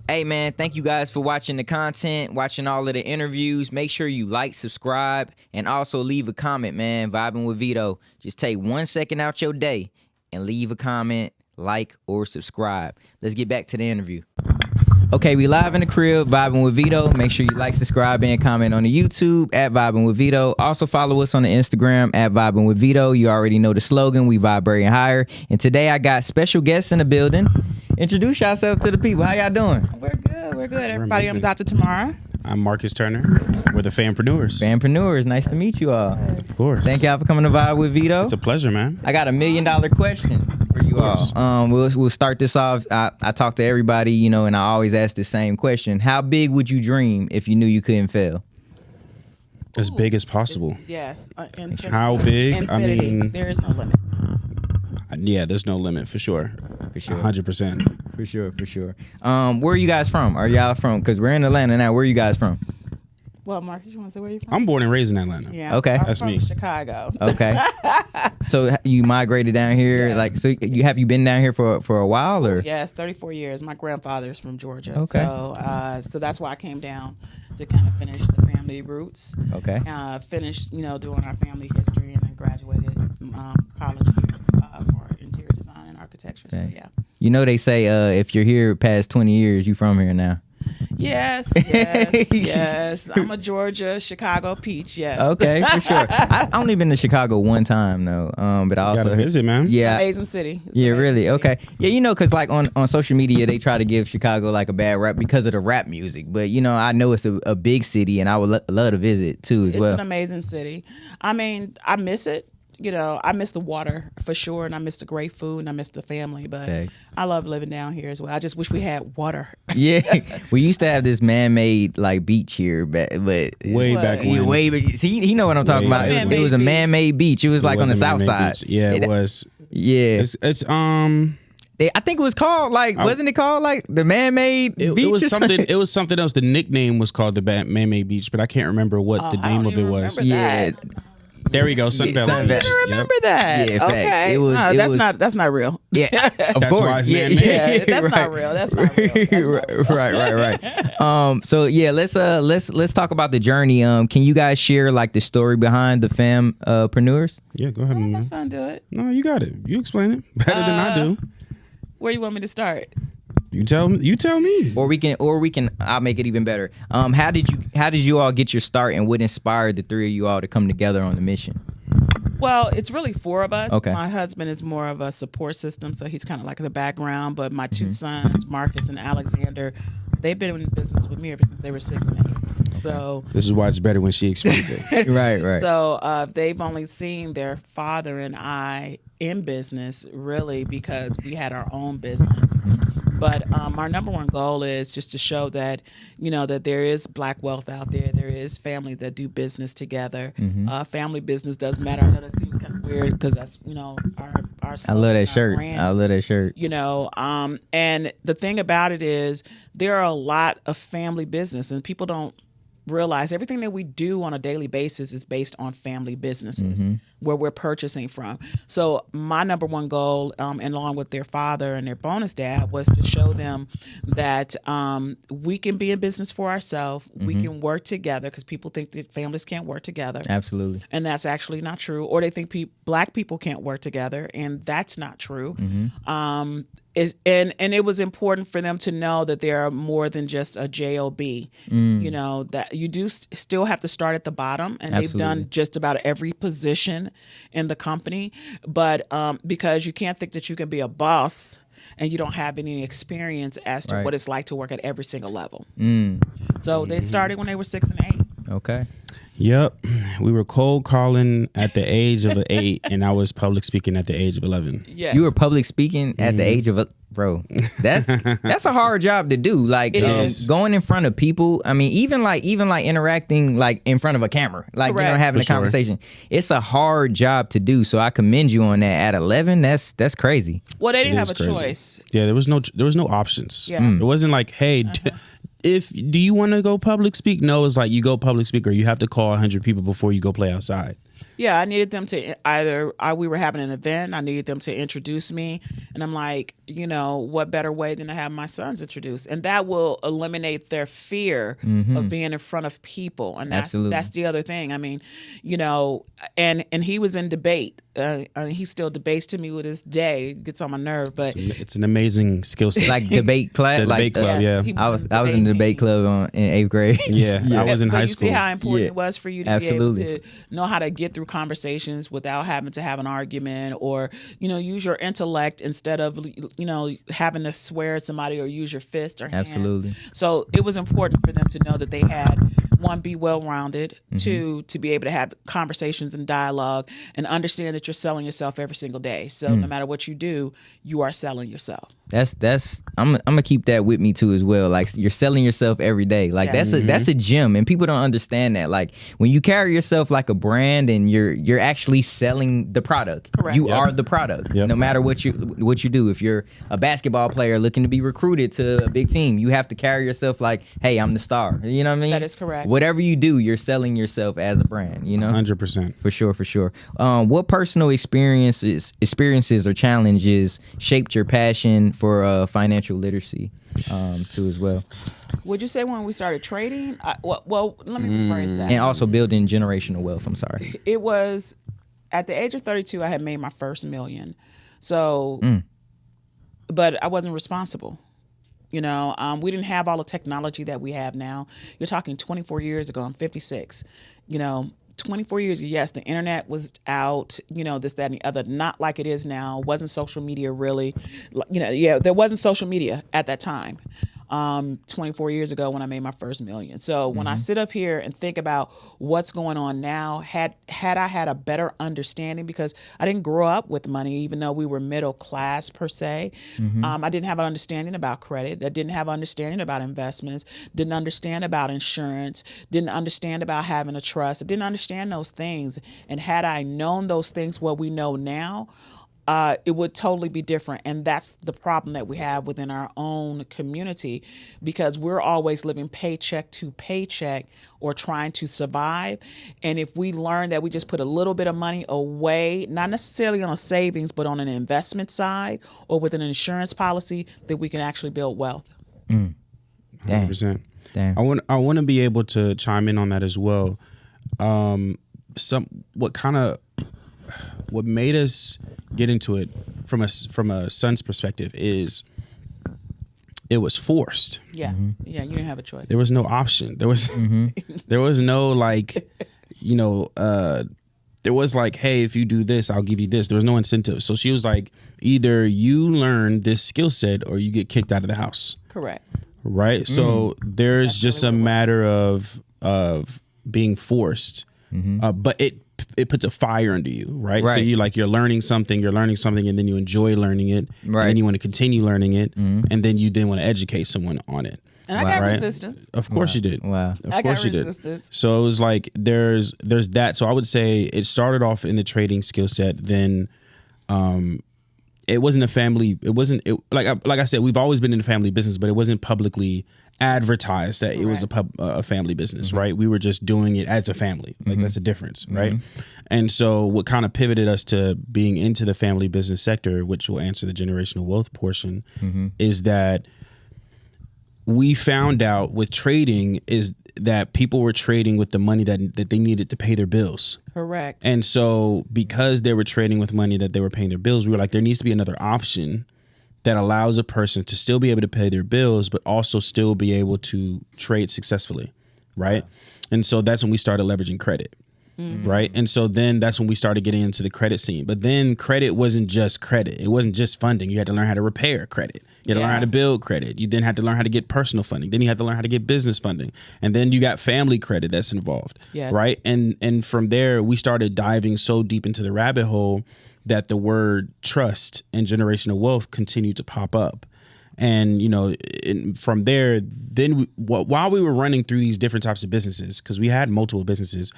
Hey, man, thank you guys for watching the content, watching all of the interviews. Make sure you like, subscribe, and also leave a comment, man. Vibing with Veto. Just take 1 second out your day and leave a comment, like, or subscribe. Let's get back to the interview. Okay, we live in the crib, Vibing with Veto. Make sure you like, subscribe, and comment on the YouTube at Vibing with Veto. Also follow us on the Instagram at Vibing with Veto. You already know the slogan, we vibrating higher. And today I got special guests in the building. Introduce yourself to the people. How y'all doing? We're good. Everybody, I'm Dr. Tamara. I'm Marcus Turner. We're the Famprenuers. Famprenuers, nice to meet you all. Of course. Thank y'all for coming to Vibe with Veto. It's a pleasure, man. I got $1 million question for you all. We'll start this off. I talk to everybody, you know, and I always ask the same question. How big would you dream if you knew you couldn't fail? As big as possible. Yes. How big? Infinity. I mean, there is no limit. Yeah, there's no limit for sure. For sure. 100%. For sure. Where are you guys from? Are y'all from? Because we're in Atlanta now. Where are you guys from? Well, Marcus, you want to say where you're from? I'm born and raised in Atlanta. Yeah. Okay. I'm That's from me. Chicago. Okay. So you migrated down here, Yes. like, so you been down here for a while, or? Yes, 34 years. My grandfather's from Georgia. Okay. So that's why I came down to kind of finish the family roots. Okay. Finished, doing our family history, and then graduated college here for interior design and architecture. So, Thanks. yeah. You know they say if you're here past 20 years, you from here now. Yes. I'm a Georgia, Chicago peach. Yes. Okay, for sure. I only been to Chicago one time though, but I You also gotta visit, man. Yeah. Amazing city. It's Yeah, amazing really. city. Okay. Yeah, because like on social media they try to give Chicago like a bad rap because of the rap music, but I know it's a big city and I would love to visit too as It's well. an amazing city. I mean, I miss it. I miss the water for sure, and I miss the great food, and I miss the family. But Thanks. I love living down here as well. I just wish we had water. Yeah, we used to have this man-made like beach here, but Way What? back yeah, when. way back. See, he know what I'm talking Way about. back It was a when. man-made beach. It was like on the was a south man-made side. beach. Yeah, it was. Yeah, It's I think it was called like, wasn't it called like the man-made beach? it or was something. something? It was something else. The nickname was called the Man-Made Beach, but I can't remember what the I name don't of it even was. remember Yeah. that. There we go, Sun Yeah, Valley Sun Beach. Valley. I remember that. Yeah, facts. Okay. It was- No, it that's was- that's not real. Yeah, of That's course. why it's Yeah, man-made. Yeah, that's right. not real. That's not real. That's not real. right. So yeah, let's talk about the journey. Can you guys share like the story behind the Famprenuers? Yeah, go ahead, Let my man. son do it. No, you got it. You explain it better than I do. Where you want me to start? You tell me. Or we can. I'll make it even better. How did you all get your start, and what inspired the three of you all to come together on the mission? Well, it's really four of us. Okay. My husband is more of a support system, so he's kind of like the background. But my two sons, Marcus and Alexander, they've been in business with me ever since they were 6 and 8. So, This is why it's better when she explains it. Right. so they've only seen their father and I in business really because we had our own business. But our number one goal is just to show that, that there is Black wealth out there. There is family that do business together. Family business does matter. I know that seems kind of weird because that's, our I slogan, love that our shirt. brand. I love that shirt. And the thing about it is there are a lot of family business, and people don't realize everything that we do on a daily basis is based on family businesses where we're purchasing from. So my number one goal, and along with their father and their bonus dad, was to show them that we can be in business for ourselves. We can work together, because people think that families can't work together. Absolutely. And that's actually not true. Or they think Black people can't work together, and that's not true. And it was important for them to know that there are more than just a job. That you do still have to start at the bottom, and they've done just about every position in the company. But because you can't think that you can be a boss and you don't have any experience as to what it's like to work at every single level. So they started when they were 6 and 8. Okay. Yep. We were cold calling at the age of 8, and I was public speaking at the age of 11. Yeah. You were public speaking at the age of bro. That's a hard job to do. Like It is. going in front of people. I mean, even like interacting like in front of a camera, like Correct. having For a sure. conversation. It's a hard job to do. So I commend you on that. At 11, that's crazy. Well, they didn't It have a is crazy. choice. Yeah, there was no options. Yeah. It wasn't like, hey, do you want to go public speak? No, it's like you go public speak, or you have to call 100 people before you go play outside. Yeah, I needed them to we were having an event. I needed them to introduce me, and I'm like, what better way than to have my sons introduced, and that will eliminate their fear of being in front of people, and that's the other thing. I mean, and he was in debate. He still debates to me with this day. It gets on my nerve, but it's an amazing skill set. Like debate class, debate club. yes, Yeah, I was in the debate club in 8th grade. Yeah, I was in high you school. See how important it was for you to Absolutely. be able to know how to get through conversations without having to have an argument, or use your intellect instead of having to swear at somebody or use your fist or hands. Absolutely. So it was important for them to know that they had, one, be well-rounded, two, to be able to have conversations and dialogue and understand that you're selling yourself every single day. So no matter what you do, you are selling yourself. I'm gonna keep that with me too as well. Like, you're selling yourself every day. Like that's a gem, and people don't understand that. Like, when you carry yourself like a brand and you're actually selling the product. Correct. You are the product. Yep. No matter what you do. If you're a basketball player looking to be recruited to a big team, you have to carry yourself like, hey, I'm the star. You know what I mean? That is correct. Whatever you do, you're selling yourself as a brand. 100%. For sure. What personal experiences or challenges shaped your passion for financial literacy too as well? Would you say when we started trading? Well, let me rephrase that. And also building generational wealth. I'm sorry. It was at the age of 32, I had made my first $1 million. So, but I wasn't responsible. We didn't have all the technology that we have now. You're talking 24 years ago. I'm 56. 24 years, yes, the internet was out, this, that, and the other, not like it is now. Wasn't social media really, there wasn't social media at that time, 24 years ago when I made my first $1 million. So when I sit up here and think about what's going on now, had I had a better understanding, because I didn't grow up with money, even though we were middle class per se. I didn't have an understanding about credit. I didn't have an understanding about investments, didn't understand about insurance, didn't understand about having a trust. I didn't understand those things. And had I known those things, what we know now, it would totally be different. And that's the problem that we have within our own community, because we're always living paycheck to paycheck or trying to survive. And if we learn that we just put a little bit of money away, not necessarily on a savings, but on an investment side or with an insurance policy, that we can actually build wealth. 100%. Damn. I want to be able to chime in on that as well. What made us get into it from a son's perspective is it was forced. Yeah. Yeah. You didn't have a choice. There was no option. There was there was no there was like, hey, if you do this, I'll give you this. There was no incentive. So she was like, either you learn this skill set or you get kicked out of the house. Correct. Right. So there's That's just really a what it matter of being forced, but it puts a fire under you, right? So you're learning something, and then you enjoy learning it, and then you want to continue learning it, and then you want to educate someone on it. And I got resistance. Of course you did. Wow. Of course you did. So it was like there's that. So I would say it started off in the trading skill set. Then it wasn't a family. It wasn't like I said, we've always been in the family business, but it wasn't publicly advertised that it was a family business, right? We were just doing it as a family. Like that's a difference, right? And so what kind of pivoted us to being into the family business sector, which will answer the generational wealth portion, is that we found out with trading is that people were trading with the money that they needed to pay their bills. Correct. And so because they were trading with money that they were paying their bills, we were like, there needs to be another option that allows a person to still be able to pay their bills, but also still be able to trade successfully, right? And so that's when we started leveraging credit, right? And so then that's when we started getting into the credit scene. But then credit wasn't just credit. It wasn't just funding. You had to learn how to repair credit. You had to learn how to build credit. You then had to learn how to get personal funding. Then you had to learn how to get business funding. And then you got family credit that's involved, right? And from there, we started diving so deep into the rabbit hole that the word trust and generational wealth continued to pop up. And, from there, then while we were running through these different types of businesses, because we had multiple businesses,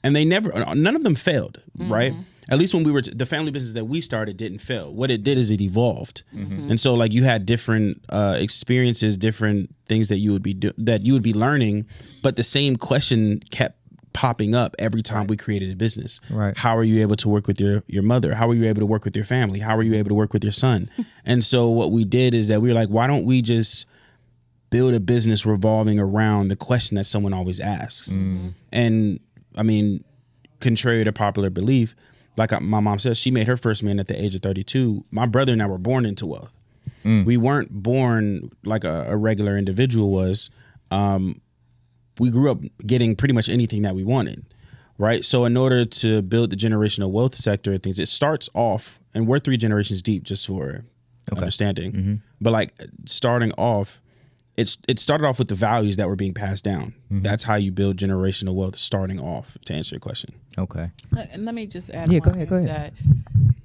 and none of them failed, right? At least when we were, the family business that we started didn't fail. What it did is it evolved. And so like you had different experiences, different things that you would be learning, but the same question kept popping up every time we created a business. Right. How are you able to work with your mother? How are you able to work with your family? How are you able to work with your son? And so what we did is that we were like, why don't we just build a business revolving around the question that someone always asks? And I mean, contrary to popular belief, like my mom says, she made her first man at the age of 32. My brother and I were born into wealth. We weren't born like a regular individual was. We grew up getting pretty much anything that we wanted, right? So in order to build the generational wealth sector and things, it starts off, and we're 3 generations deep, just for understanding. But like starting off, it started off with the values that were being passed down. That's how you build generational wealth, starting off, to answer your question. Okay. And let me just add Go ahead. that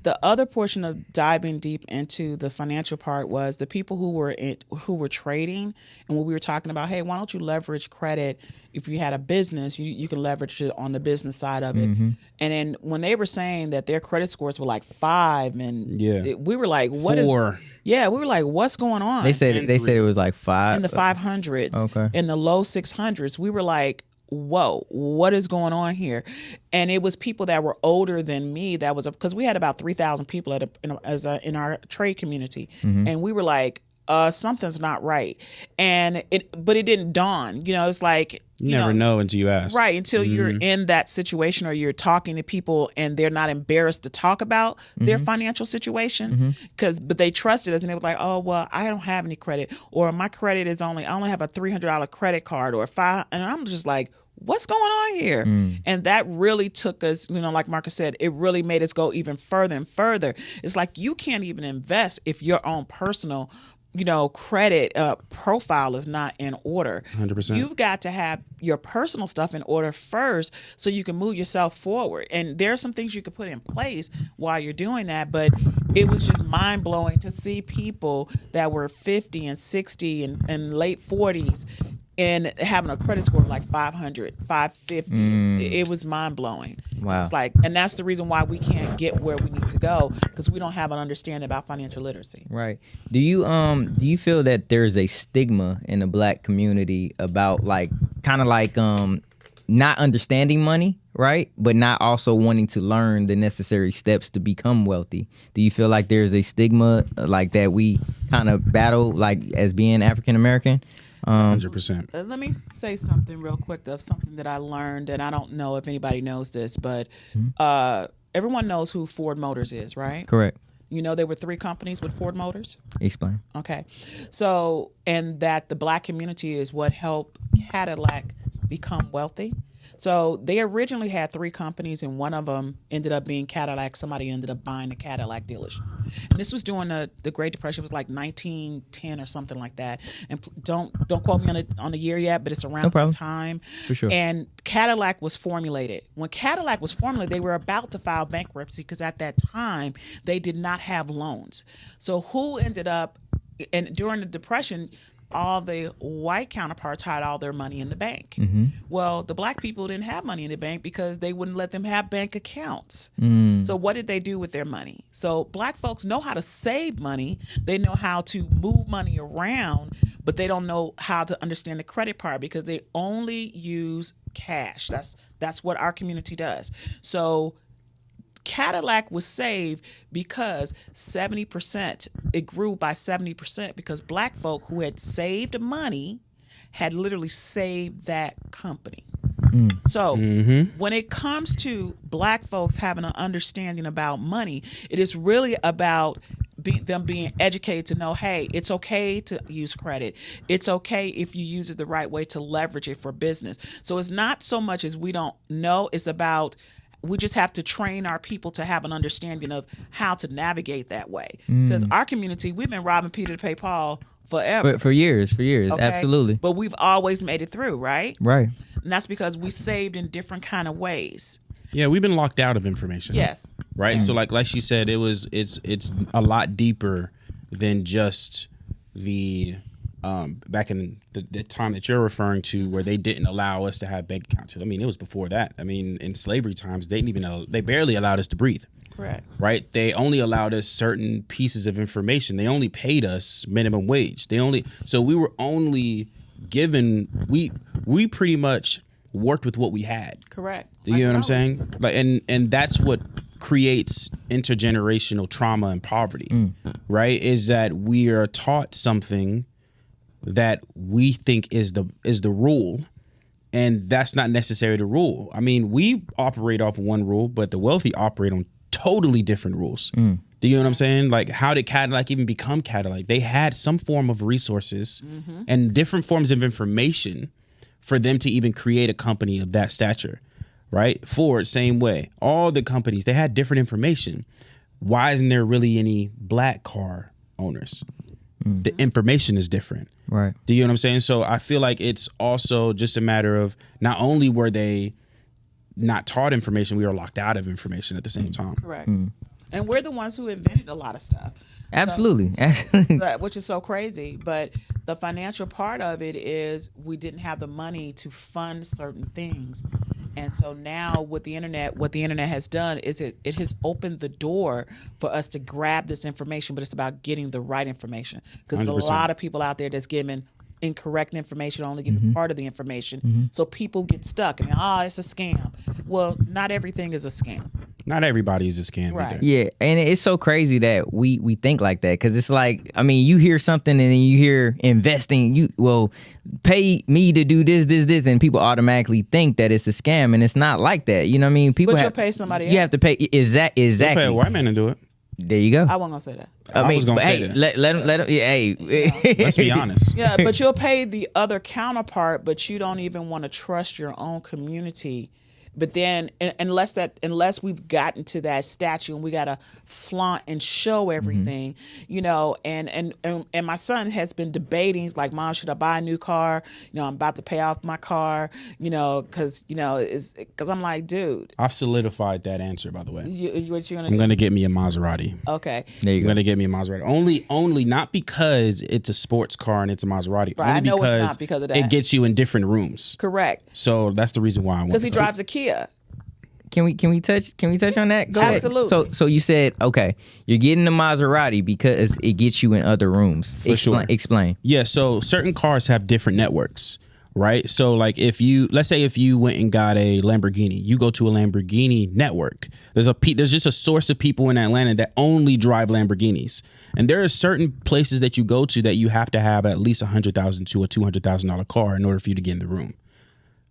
the other portion of diving deep into the financial part was the people who were trading, and when we were talking about, hey, why don't you leverage credit? If you had a business, you can leverage it on the business side of it. And then when they were saying that their credit scores were like 5, and we were like, what 4. is? Yeah, we were like, what's going on? They said it was like 5 in the 500s, Okay. in the low 600s. We were like, whoa, what is going on here? And it was people that were older than me. That was because we had about 3,000 people in our trade community, and we were like, something's not right. But it didn't dawn. It's like You never know until you ask. Right, until you're in that situation or you're talking to people and they're not embarrassed to talk about their financial situation, but they trusted us and they were like, oh, well, I don't have any credit, or my credit is I only have a $300 credit card or $500, and I'm just like, what's going on here? And that really took us, like Marcus said, it really made us go even further and further. It's like you can't even invest if your own personal credit profile is not in order. 100%. You've got to have your personal stuff in order first so you can move yourself forward. And there are some things you could put in place while you're doing that, but it was just mind-blowing to see people that were 50 and 60 and late 40s and having a credit score of like 500, 550. It was mind-blowing. Wow. It's like, and that's the reason why we can't get where we need to go, because we don't have an understanding about financial literacy. Right. Do you feel that there's a stigma in the Black community about not understanding money, right? But not also wanting to learn the necessary steps to become wealthy? Do you feel like there's a stigma like that we kind of battle like as being African American? 100%. Let me say something real quick of something that I learned, and I don't know if anybody knows this, but everyone knows who Ford Motors is, right? Correct. There were 3 companies with Ford Motors. Explain. Okay. So, and that the Black community is what helped Cadillac become wealthy. So they originally had 3 companies, and one of them ended up being Cadillac. Somebody ended up buying the Cadillac dealership. And this was during the Great Depression. It was like 1910 or something like that. And don't quote me on the year yet, but it's around that time. For sure. And Cadillac was formulated. When Cadillac was formulated, they were about to file bankruptcy because at that time they did not have loans. So who ended up, and during the Depression, all the white counterparts had all their money in the bank. Well, the Black people didn't have money in the bank because they wouldn't let them have bank accounts. So what did they do with their money? So Black folks know how to save money. They know how to move money around, but they don't know how to understand the credit part because they only use cash. That's what our community does. So Cadillac was saved because 70%, it grew by 70% because Black folk who had saved money had literally saved that company. So when it comes to Black folks having an understanding about money, it is really about them being educated to know, hey, it's okay to use credit. It's okay if you use it the right way to leverage it for business. So it's not so much as we don't know, it's about we just have to train our people to have an understanding of how to navigate that way. Because our community, we've been robbing Peter to pay Paul forever. For years, okay? Absolutely. But we've always made it through, right? Right. And that's because we saved in different kind of ways. Yeah, we've been locked out of information. Yes. Right? So like she said, it's a lot deeper than just the back in the time that you're referring to, where they didn't allow us to have bank accounts. I mean, it was before that. I mean, in slavery times, they barely allowed us to breathe. Correct. Right? They only allowed us certain pieces of information. They only paid us minimum wage. So we were only given, we pretty much worked with what we had. Correct. Do you know what I'm saying? Like, and that's what creates intergenerational trauma and poverty, right? Is that we are taught something that we think is the rule, and that's not necessarily the rule. I mean, we operate off one rule, but the wealthy operate on totally different rules. Do you know what I'm saying? Like, how did Cadillac even become Cadillac? They had some form of resources and different forms of information for them to even create a company of that stature, right? Ford, same way. All the companies, they had different information. Why isn't there really any black car owners? The information is different. Right. Do you know what I'm saying? So I feel like it's also just a matter of not only were they not taught information, we were locked out of information at the same time. Correct. And we're the ones who invented a lot of stuff. Absolutely. Which is so crazy. But the financial part of it is we didn't have the money to fund certain things. And so now with the internet, what the internet has done is it has opened the door for us to grab this information, but it's about getting the right information. Because there's a lot of people out there that's giving incorrect information, only giving part of the information. So people get stuck and, it's a scam. Well, not everything is a scam. Not everybody is a scam either. Yeah, and it's so crazy that we think like that, because it's like, I mean, you hear something and then you hear investing, pay me to do this, and people automatically think that it's a scam, and it's not like that. You know what I mean? People you'll pay somebody else. You have to pay exactly. You'll pay a white man to do it. There you go. I wasn't gonna say that. I was gonna say that. Let him. Hey, let's be honest. Yeah, but you'll pay the other counterpart, but you don't even want to trust your own community. But then, unless we've gotten to that statue and we gotta flaunt and show everything, and my son has been debating. He's like, "Mom, should I buy a new car? I'm about to pay off my car. Because I'm like, dude." I've solidified that answer, by the way. What you gonna? I'm gonna get me a Maserati. Okay. There you go. I'm gonna get me a Maserati. Only not because it's a sports car and it's a Maserati. Right, only I know because it's not because of that. It gets you in different rooms. Correct. So that's the reason why I want. Because he drives a Kia. Can we touch on that? Go Absolutely. Ahead. So you said, okay, you're getting the Maserati because it gets you in other rooms. For sure. Explain. Yeah. So certain cars have different networks, right? So like let's say if you went and got a Lamborghini, you go to a Lamborghini network. There's just a source of people in Atlanta that only drive Lamborghinis. And there are certain places that you go to that you have to have at least $100,000 to a $200,000 car in order for you to get in the room.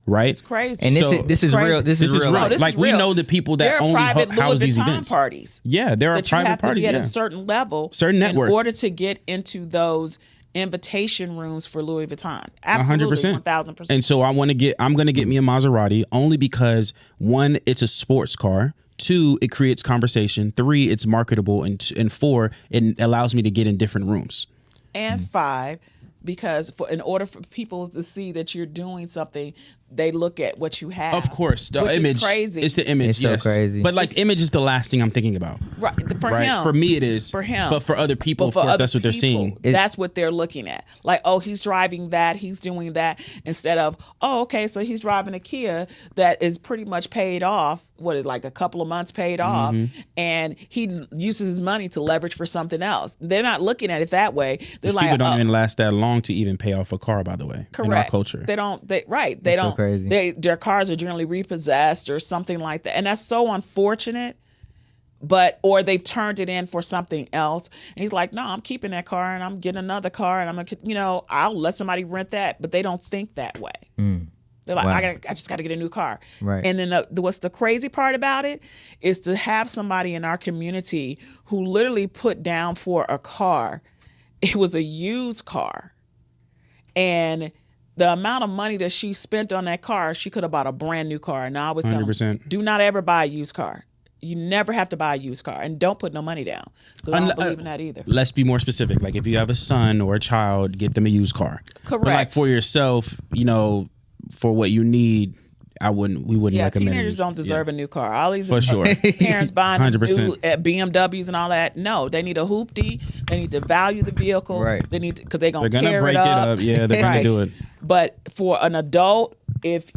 Right? It's crazy. And this is real. This is real. No, this like is real. We know the people that there are only private house Louis these Vuitton events. Parties. Yeah, there are that private you have parties. to be at yeah. a certain level, certain network in order to get into those invitation rooms for Louis Vuitton. Absolutely, 1,000%. And so I'm gonna get me a Maserati only because 1, it's a sports car. 2, it creates conversation. 3, it's marketable, and 4, it allows me to get in different rooms. And 5, because in order for people to see that you're doing something, they look at what you have. Of course, the which image is crazy. It's the image. It's so crazy. But like, image is the last thing I'm thinking about. Right, for Right? him. For me, it is. For him. But for other people, But of for course, other that's what they're people, seeing. That's what they're looking at. Like, oh, he's driving that, he's doing that, instead of, oh, okay, so he's driving a Kia that is pretty much paid off. What is like a couple of months paid off, and he uses his money to leverage for something else. They're not looking at it that way. They're These like, people don't even last that long to even pay off a car, by the way. correct. In our culture. They don't. They so don't. crazy. Their cars are generally repossessed or something like that, and that's so unfortunate. Or they've turned it in for something else. And he's like, no, I'm keeping that car and I'm getting another car and I'll let somebody rent that. But they don't think that way. They're like, Wow. I just got to get a new car. Right. And then what's the crazy part about it is to have somebody in our community who literally put down for a car. It was a used car. And the amount of money that she spent on that car, she could have bought a brand new car. And I was telling her, 100%. do not ever buy a used car. You never have to buy a used car, and don't put no money down. Because I don't believe in that either. Let's be more specific. Like if you have a son or a child, get them a used car. Correct. But like for yourself, for what you need, we wouldn't Yeah, recommend. teenagers don't deserve a new car. All these For sure. parents buying new 100%. BMWs and all that. No, they need a hoopty. They need to value the vehicle. Right. They need because they're gonna They're gonna tear break it up. Yeah, they're Right. gonna do it. But for an adult, if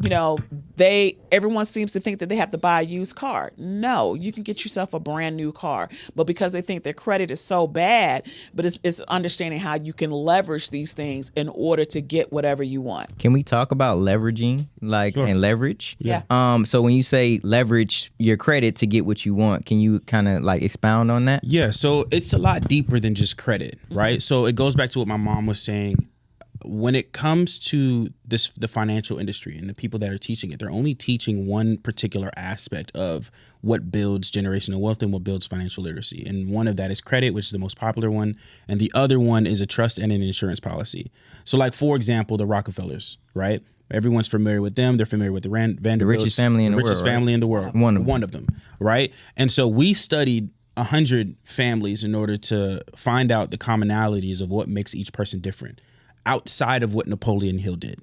everyone seems to think that they have to buy a used car. No, you can get yourself a brand new car. But because they think their credit is so bad, but it's understanding how you can leverage these things in order to get whatever you want. Can we talk about leveraging, and leverage? Yeah. So when you say leverage your credit to get what you want, can you kind of like expound on that? Yeah, so it's a lot deeper than just credit, right? So it goes back to what my mom was saying. When it comes to the financial industry and the people that are teaching it, they're only teaching one particular aspect of what builds generational wealth and what builds financial literacy. And one of that is credit, which is the most popular one. And the other one is a trust and an insurance policy. So like, for example, the Rockefellers, right? Everyone's familiar with them. They're familiar with the Vanderbilts. The richest family in the world. Richest family in the world. One of them, right? And so we studied 100 families in order to find out the commonalities of what makes each person different, outside of what Napoleon Hill did,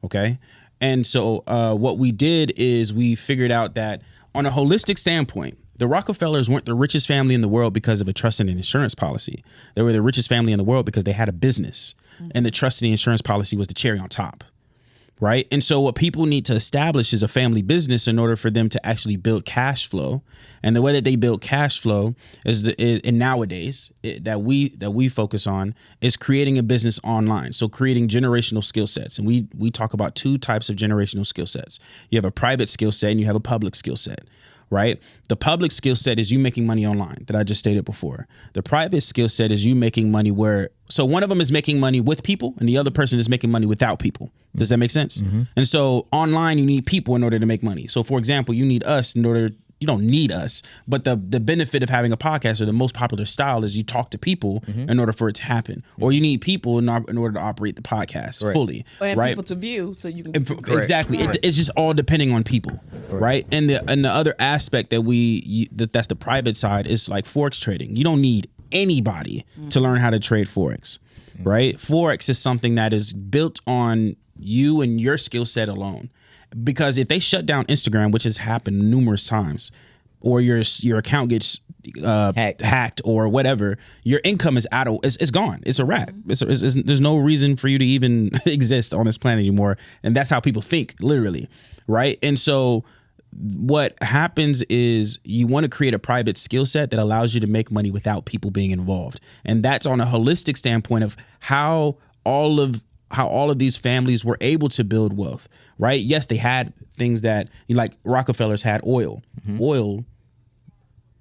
okay? And so what we did is we figured out that on a holistic standpoint, the Rockefellers weren't the richest family in the world because of a trust and an insurance policy. They were the richest family in the world because they had a business, and the trust and the insurance policy was the cherry on top, right? And so what people need to establish is a family business in order for them to actually build cash flow. And the way that they build cash flow is that we focus on is creating a business online. So creating generational skill sets. And we talk about two types of generational skill sets. You have a private skill set and you have a public skill set, right? The public skill set is you making money online that I just stated before. The private skill set is you making money so one of them is making money with people and the other person is making money without people. Does that make sense? Mm-hmm. And so online, you need people in order to make money. So for example, you need us you don't need us, but the benefit of having a podcast, or the most popular style, is you talk to people in order for it to happen. Or you need people in order to operate the podcast fully, and right? people to view, so you can exactly. It's just all depending on people, right? And the other aspect that that's the private side is like Forex trading. You don't need anybody to learn how to trade Forex, right? Forex is something that is built on you and your skill set alone. Because if they shut down Instagram, which has happened numerous times, or your account gets hacked or whatever, your income is it's gone. It's a wrap. There's no reason for you to even exist on this planet anymore. And that's how people think, literally, right? And so what happens is you want to create a private skill set that allows you to make money without people being involved. And that's on a holistic standpoint of how all of these families were able to build wealth, right? Yes, they had things that, like Rockefellers had oil. Oil,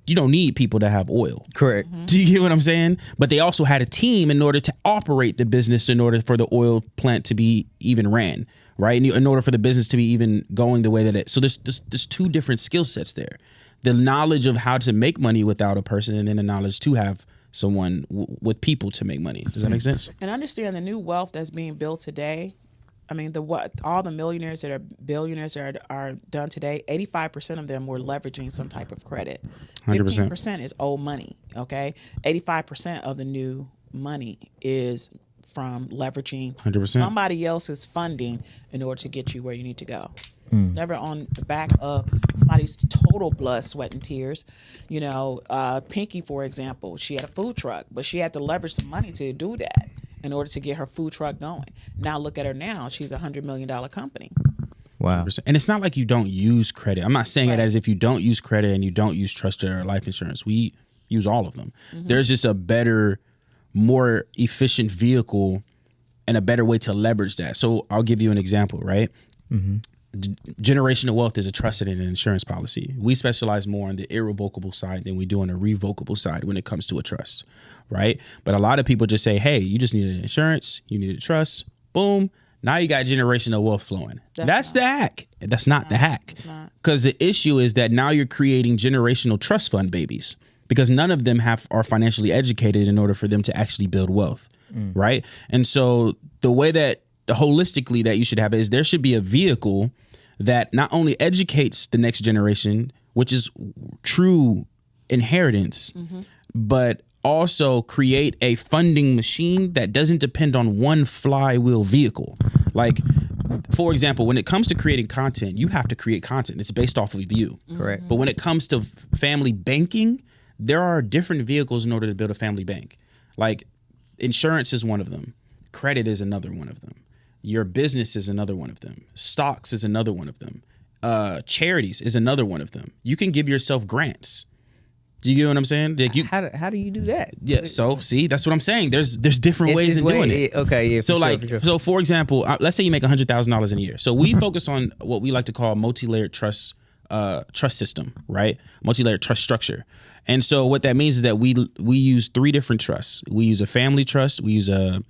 you don't need people to have oil. Correct. Do you get what I'm saying? But they also had a team in order to operate the business, in order for the oil plant to be even ran, right? And in order for the business to be even going the way that it. So there's two different skill sets there. The knowledge of how to make money without a person, and then the knowledge to have someone with people to make money. Does that make sense? And understand the new wealth that's being built today. I mean, all the millionaires that are billionaires that are done today, 85% of them were leveraging some type of credit. 100%. 15% is old money, okay? 85% of the new money is from leveraging 100%. somebody else's funding in order to get you where you need to go. It's never on the back of somebody's total blood, sweat, and tears. Pinky, for example, she had a food truck, but she had to leverage some money to do that in order to get her food truck going. Now look at her now. She's a $100 million company. Wow. And it's not like you don't use credit. I'm not saying it as if you don't use credit and you don't use trust or life insurance. We use all of them. There's just a better, more efficient vehicle and a better way to leverage that. So I'll give you an example, right? Generational wealth is a trusted and an insurance policy. We specialize more on the irrevocable side than we do on the revocable side when it comes to a trust, right? But a lot of people just say, hey, you just need an insurance, you need a trust, boom, now you got generational wealth flowing. That's the hack. That's not the hack. Because the issue is that now you're creating generational trust fund babies, because none of them are financially educated in order for them to actually build wealth, right? And so the way that holistically that you should have it is there should be a vehicle that not only educates the next generation, which is true inheritance, but also create a funding machine that doesn't depend on one flywheel vehicle. Like, for example, when it comes to creating content, you have to create content. It's based off of you. Correct. But when it comes to family banking, there are different vehicles in order to build a family bank. Like, insurance is one of them. Credit is another one of them. Your business is another one of them. Stocks is another one of them. Charities is another one of them. You can give yourself grants. Do you get what I'm saying? Like How do you do that? yeah. So see, that's what I'm saying. There's different ways in doing it. Okay, yeah. So so for example, let's say you make $100,000 in a year. So we focus on what we like to call multi-layered trust system, right? Multi-layered trust structure. And so what that means is that we use 3 different trusts. We use a family trust, we use a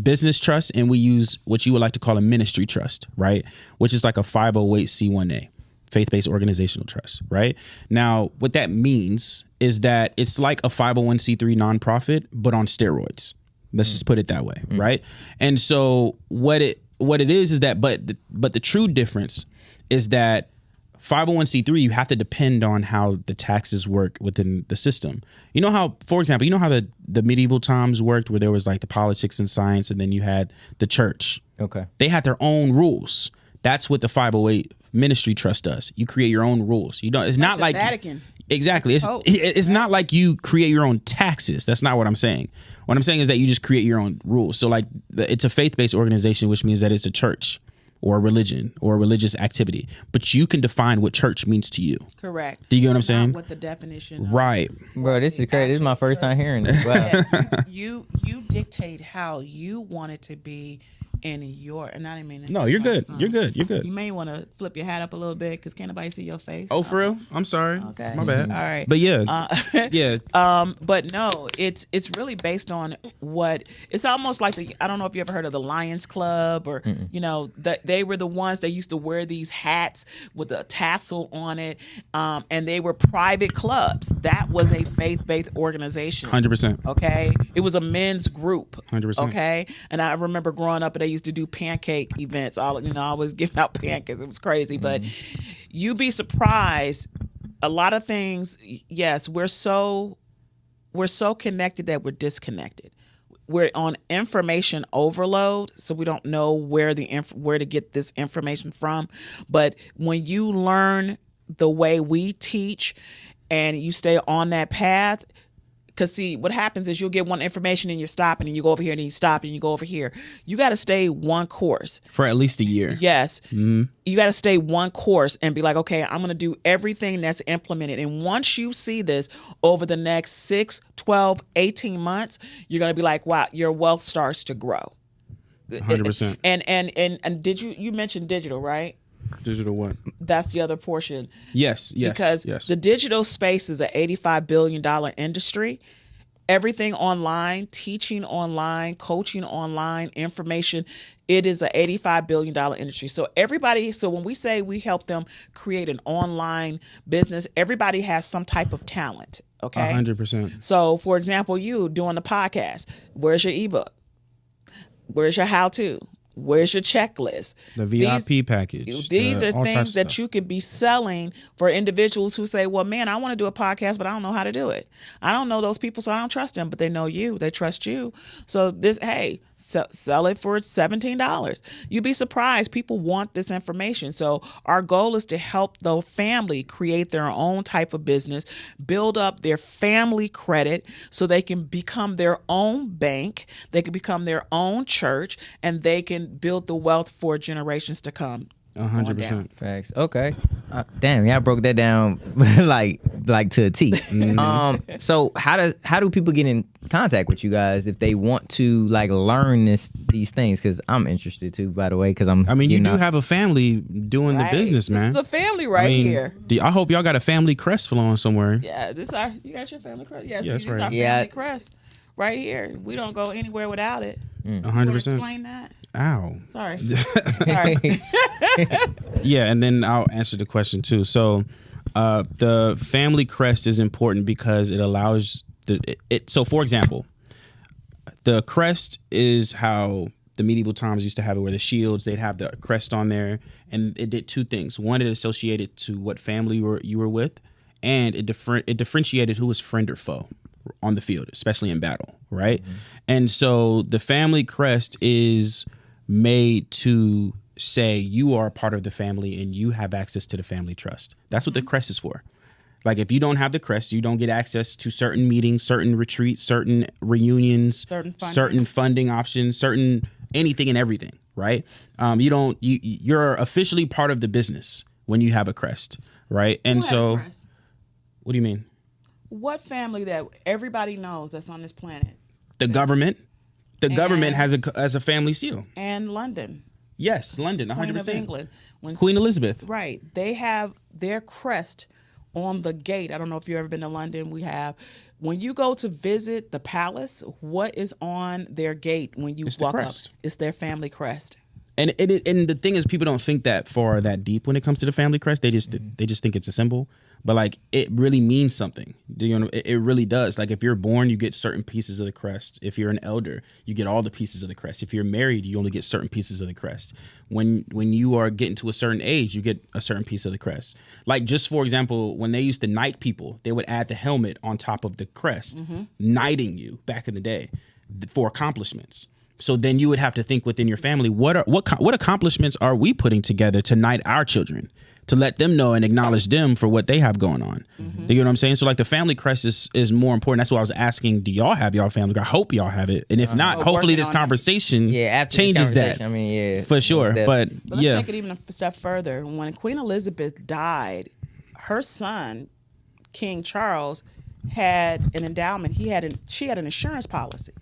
business trust, and we use what you would like to call a ministry trust, right? Which is like a 508c1a. Faith-based organizational trust, right? Now, what that means is that it's like a 501c3 nonprofit, but on steroids. Let's just put it that way, right? And so what it is that, but the true difference is that 501c3, you have to depend on how the taxes work within the system. You know how, for example, the medieval times worked, where there was like the politics and science, and then you had the church. Okay. They had their own rules. That's what the 508 ministry trust does. You create your own rules. You don't. It's not like Vatican. Exactly. It's not like you create your own taxes. That's not what I'm saying. What I'm saying is that you just create your own rules. So like it's a faith-based organization, which means that it's a church or a religion or a religious activity. But you can define what church means to you. Correct. Do you get what I'm saying? What the definition of Right. Bro, this is crazy. This is my first time hearing this. Wow. you dictate how you want it to be in your, and I didn't mean to. No, you're good. You're good. You're good. You may want to flip your hat up a little bit because can't nobody see your face. Oh, for real? I'm sorry. Okay. My bad. All right. But yeah. Yeah. But no, it's really based on what it's almost like I don't know if you ever heard of the Lions Club or that they were the ones that used to wear these hats with a tassel on it, and they were private clubs. That was a faith-based organization. 100%. Okay, it was a men's group. 100%. Okay, and I remember growing up, and they used to do pancake events. I was giving out pancakes. It was crazy, but you'd be surprised. A lot of things. Yes, we're so connected that we're disconnected. We're on information overload, so we don't know where to get this information from. But when you learn the way we teach, and you stay on that path. Because see, what happens is you'll get one information and you're stopping, and you go over here and you stop and you go over here. You got to stay one course. For at least a year. Yes. Mm-hmm. You got to stay one course and be like, okay, I'm going to do everything that's implemented. And once you see this over the next 6, 12, 18 months, you're going to be like, wow, your wealth starts to grow. 100%. And you mentioned digital, right? Digital what? That's the other portion. Yes. Because the digital space is an $85 billion industry. Everything online, teaching online, coaching online, information, it is an $85 billion industry. So when we say we help them create an online business, everybody has some type of talent. Okay. 100%. So for example, you doing the podcast, where's your ebook? Where's your how-to? Where's your checklist? The VIP package. These are things that you could be selling for individuals who say, well, man, I want to do a podcast, but I don't know how to do it. I don't know those people, so I don't trust them, but they know you. They trust you. So sell it for $17. You'd be surprised. People want this information. So our goal is to help the family create their own type of business, build up their family credit so they can become their own bank, they can become their own church, and they can build the wealth for generations to come. 100%. Facts. Okay. Damn, y'all broke that down like to a T. Mm-hmm. So how do people get in contact with you guys if they want to like learn these things? Because I'm interested too, by the way. Because you do have a family doing the business, man. This is the family here. I hope y'all got a family crest flowing somewhere. Yeah, you got your family crest. Yes, that's right. Our family crest right here. We don't go anywhere without it. 100%. Explain that. Ow. Sorry. Yeah, and then I'll answer the question too. So the family crest is important because it allows so for example, the crest is how the medieval times used to have it, where the shields, they'd have the crest on there, and it did two things. One, it associated to what family you were with, and it differentiated who was friend or foe on the field, especially in battle, right? Mm-hmm. And so the family crest is made to say you are a part of the family and you have access to the family trust. That's what the crest is for. Like if you don't have the crest, you don't get access to certain meetings, certain retreats, certain reunions, certain funding options, certain anything and everything, right? You're officially part of the business when you have a crest, right? And so, what do you mean? What family that everybody knows that's on this planet? The government. The government has a family seal. And London. Yes, London, 100%. Queen of England. Queen Elizabeth. Right. They have their crest on the gate. I don't know if you've ever been to London. When you go to visit the palace, what is on their gate when you walk up? It's their family crest. And the thing is, people don't think that far, that deep when it comes to the family crest. They just think it's a symbol, but like it really means something. You know, it really does. Like if you're born, you get certain pieces of the crest. If you're an elder, you get all the pieces of the crest. If you're married, you only get certain pieces of the crest. When you are getting to a certain age, you get a certain piece of the crest. Like just for example, when they used to knight people, they would add the helmet on top of the crest, knighting you back in the day for accomplishments. So then you would have to think within your family, what accomplishments are we putting together to knight our children, to let them know and acknowledge them for what they have going on. You know what I'm saying? So like the family crest is more important. That's why I was asking, do y'all have y'all family? I hope y'all have it. And if not, hopefully this conversation changes that. I mean, for sure. But let's take it even a step further. When Queen Elizabeth died, her son, King Charles, had an endowment. She had an insurance policy.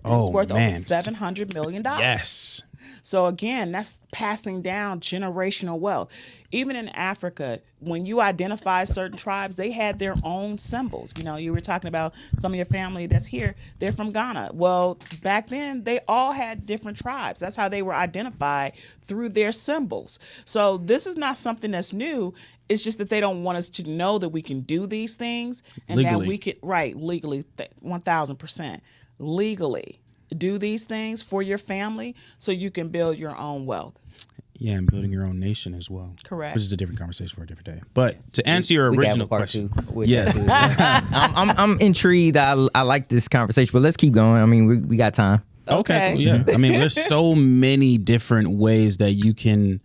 Oh, worth man. over $700 million. Yes. So again, that's passing down generational wealth. Even in Africa, when you identify certain tribes, they had their own symbols. You know, you were talking about some of your family that's here, they're from Ghana. Well, back then, they all had different tribes. That's how they were identified, through their symbols. So this is not something that's new. It's just that they don't want us to know that we can do these things and legally. that we can, legally, 1,000%. Legally do these things for your family so you can build your own wealth. Yeah, and building your own nation as well. Correct. Which is a different conversation for a different day. But to answer your original question, I'm intrigued. I like this conversation, but let's keep going. I mean, we got time. Okay. Cool, yeah. I mean, there's so many different ways that you can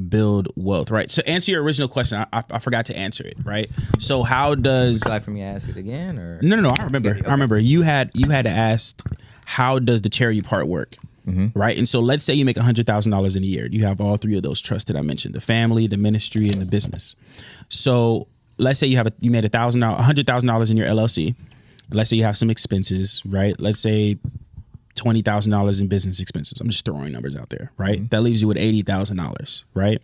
build wealth, right? So answer your original question. I forgot to answer it, right? So how does... Would you like for me to ask it again? Or No. I remember. Okay. I remember you had to ask, how does the charity part work? Right? And so let's say you make $100,000 in a year. You have all three of those trusts that I mentioned: the family, the ministry, and the business. So let's say you made $100,000 in your LLC. Let's say you have some expenses, right? Let's say $20,000 in business expenses. I'm just throwing numbers out there, right? That leaves you with $80,000, right?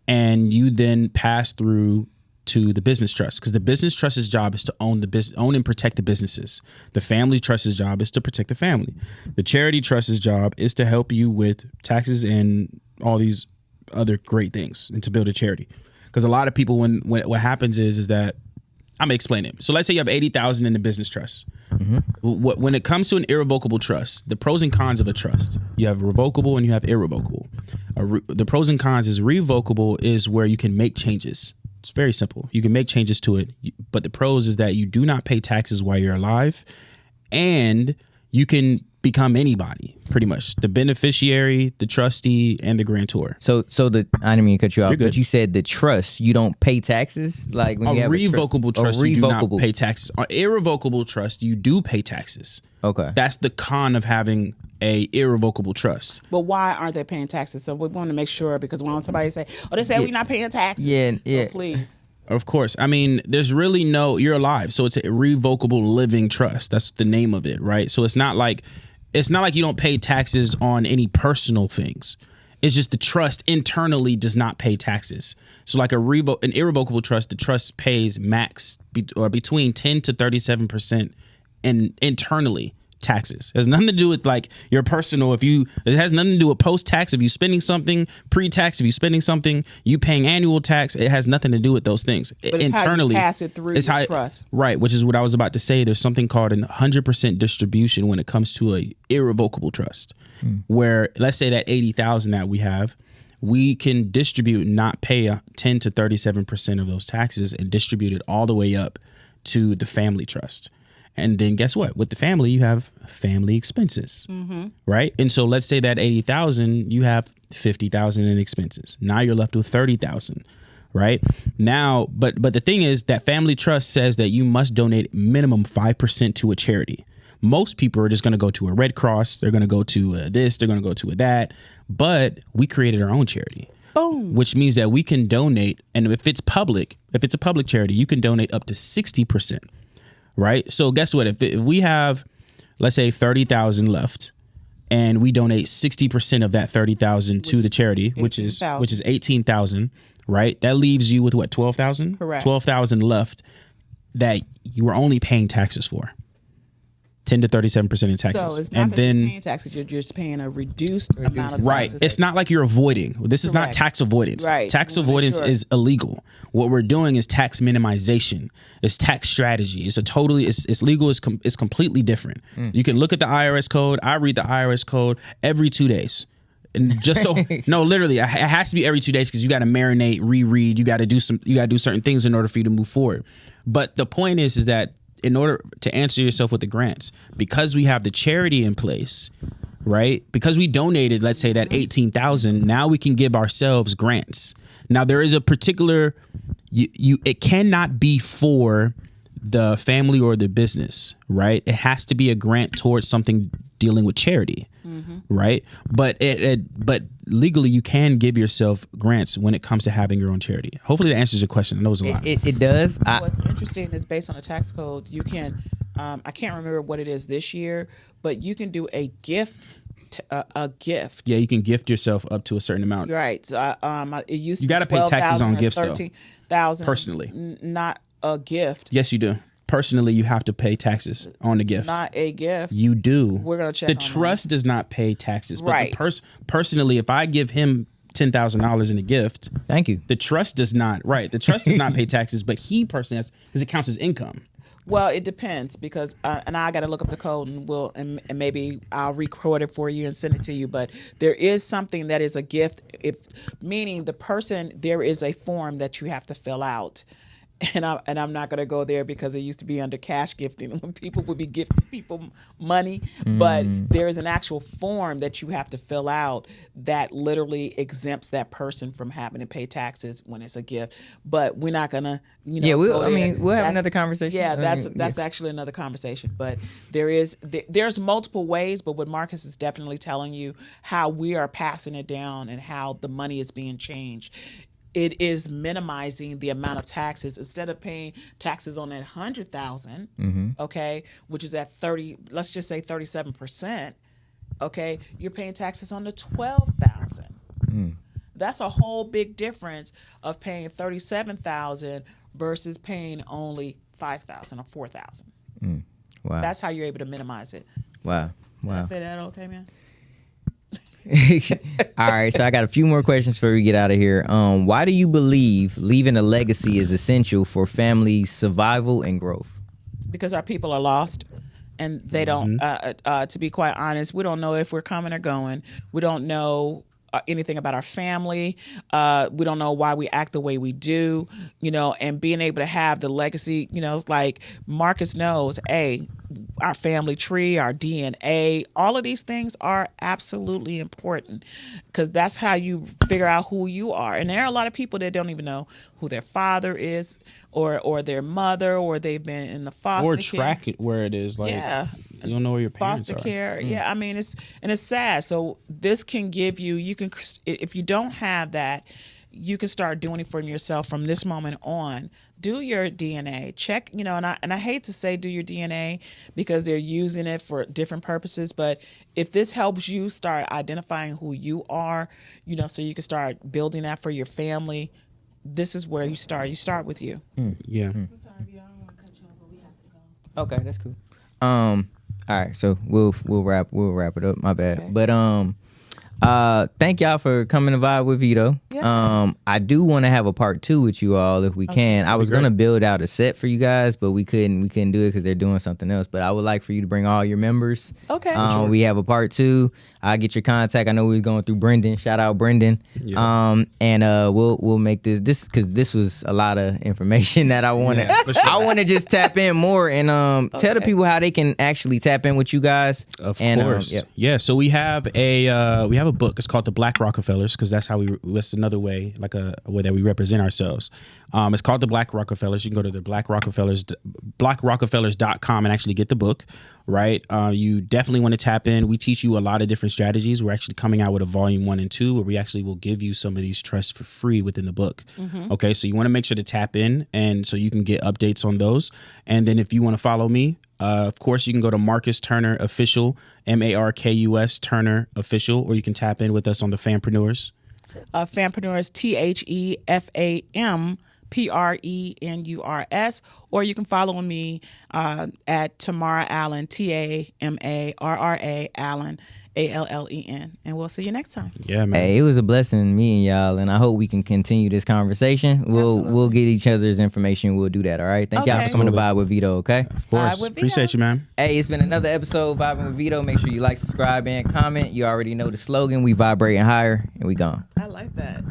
And you then pass through to the business trust, because the business trust's job is to own and protect the businesses. The family trust's job is to protect the family. The charity trust's job is to help you with taxes and all these other great things, and to build a charity. Because a lot of people, when what happens is that, I'm gonna explain it. So let's say you have $80,000 in the business trust. When it comes to an irrevocable trust, the pros and cons of a trust: you have revocable and you have irrevocable. The pros and cons is revocable is where you can make changes. It's very simple. You can make changes to it, but the pros is that you do not pay taxes while you're alive, and you can become anybody, pretty much. The beneficiary, the trustee, and the grantor. So I didn't mean to cut you off, but you said the trust, you don't pay taxes? Like when you have revocable trust, you do not pay taxes. On irrevocable trust, you do pay taxes. Okay. That's the con of having a irrevocable trust. But why aren't they paying taxes? So we want to make sure, because when somebody say, they say we're not paying taxes. Yeah. So please. Of course. I mean, there's really you're alive. So it's a revocable living trust. That's the name of it, right? So it's not like you don't pay taxes on any personal things. It's just the trust internally does not pay taxes. So like an irrevocable trust, the trust pays max or between 10 to 37% internally taxes. It has nothing to do with like your personal. It has nothing to do with post-tax. If you spending something, pre-tax, if you spending something, you paying annual tax. It has nothing to do with those things. But it's internally, how you pass it through your trust. Right, which is what I was about to say. There's something called 100% distribution when it comes to a irrevocable trust, where let's say that 80,000 that we have, we can distribute, not pay 10 to 37% of those taxes, and distribute it all the way up to the family trust. And then guess what? With the family, you have family expenses, right? And so let's say that 80,000, you have 50,000 in expenses. Now you're left with 30,000, right? Now, but the thing is that family trust says that you must donate minimum 5% to a charity. most people are just going to go to a Red Cross. They're going to go to this. They're going to go to that. But we created our own charity. Boom. Which means that we can donate. And if it's a public charity, you can donate up to 60%. Right. So guess what? If we have, let's say, 30,000 left, and we donate 60% of that 30,000 to the charity, which is 18,000. Right. That leaves you with what? 12,000. Correct. 12,000 left that you were only paying taxes for. 10 to 37% in taxes. So it's not that you're paying taxes, you're just paying a reduced amount of taxes. Right. It's not like you're avoiding. This is not tax avoidance. Right. Tax avoidance is illegal. What we're doing is tax minimization. It's tax strategy. It's legal. It's completely different. You can look at the IRS code. I read the IRS code every 2 days. And just so, no, literally, it has to be every 2 days because you got to marinate, reread. You got to do certain things in order for you to move forward. But the point is that in order to answer yourself with the grants, because we have the charity in place, right? Because we donated, let's say that 18,000, now we can give ourselves grants. Now there is a particular, it cannot be for the family or the business, right? It has to be a grant towards something dealing with charity, right? But but legally, you can give yourself grants when it comes to having your own charity. Hopefully, that answers your question. I know it's a lot. It does. What's interesting is based on the tax code, you can. I can't remember what it is this year, but you can do a gift. A gift. Yeah, you can gift yourself up to a certain amount. Right. So it used to. You got to pay taxes on gifts, though. 13,000 personally. Not a gift. Yes, you do. Personally, you have to pay taxes on the gift. Not a gift. You do. We're gonna check. The trust does not pay taxes, but right. Personally, if I give him $10,000 in a gift, thank you. The trust does not. Right. The trust does not pay taxes, but he personally has, because it counts as income. Well, it depends because, and I got to look up the code and maybe I'll record it for you and send it to you. But there is something that is a gift, meaning the person, there is a form that you have to fill out. And I'm not going to go there because it used to be under cash gifting when people would be gifting people money. But there is an actual form that you have to fill out that literally exempts that person from having to pay taxes when it's a gift. But we're not going to, we'll have another conversation. Yeah, that's actually another conversation. But there's multiple ways. But what Marcus is definitely telling you, how we are passing it down and how the money is being changed. It is minimizing the amount of taxes. Instead of paying taxes on that 100,000, okay, which is at 30, let's just say 37%, okay, you're paying taxes on the 12,000. That's a whole big difference of paying 37,000 versus paying only 5,000 or 4,000. Wow. That's how you're able to minimize it. Wow. Did I say that okay, man? All right, so I got a few more questions before we get out of here. Why do you believe leaving a legacy is essential for family survival and growth? Because our people are lost and they don't, to be quite honest, we don't know if we're coming or going. We don't know anything about our family. We don't know why we act the way we do, and being able to have the legacy, it's like Marcus knows, our family tree, our DNA, all of these things are absolutely important because that's how you figure out who you are. And there are a lot of people that don't even know who their father is or their mother, or they've been in the foster care. Or track it where it is. Like, you don't know where your parents foster care. Yeah, I mean, it's sad. So this can give you can, if you don't have that, you can start doing it for yourself from this moment on. Do your DNA check, and I hate to say do your DNA because they're using it for different purposes. But if this helps you start identifying who you are, so you can start building that for your family, this is where you start. You start with you. Yeah. I'm sorry, I don't want to cut you off, but we have to go. Okay, that's cool. All right, so we'll wrap it up. My bad. Okay. But thank y'all for coming to Vibe with Veto. Yeah. I do want to have a part 2 with you all if we can. I was gonna build out a set for you guys, but we couldn't do it because they're doing something else. But I would like for you to bring all your members. Okay. Sure. We have a part 2. I'll get your contact. I know we was going through Brendan. Shout out Brendan. Yeah. And we'll make this because this was a lot of information that I want to. Yeah, sure. I want to just tap in more and tell the people how they can actually tap in with you guys. Of course. Yep. Yeah. So we have a a book. It's called The Black Rockefellers, because that's that's another way, like a way that we represent ourselves. It's called The Black Rockefellers. You can go to the blackrockefellas.com and actually get the book, right? You definitely want to tap in. We teach you a lot of different strategies. We're actually coming out with a volume 1 and 2 where we actually will give you some of these trusts for free within the book. Okay, so you want to make sure to tap in, and so you can get updates on those. And then if you want to follow me, of course, you can go to Marcus Turner Official, Markus Turner Official, or you can tap in with us on the Famprenuers. Famprenuers, TheFampreneurs, or you can follow me at Tamara Allen, TAMARRA Allen, ALLEN. And we'll see you next time. Yeah, man. Hey, it was a blessing meeting y'all, and I hope we can continue this conversation. We'll get each other's information. We'll do that. All right. Thank y'all for coming to Vibe with Veto. Okay. Of course. Appreciate you, man. Hey, it's been another episode of Vibing with Veto. Make sure you like, subscribe, and comment. You already know the slogan. We vibrating higher, and we gone. I like that.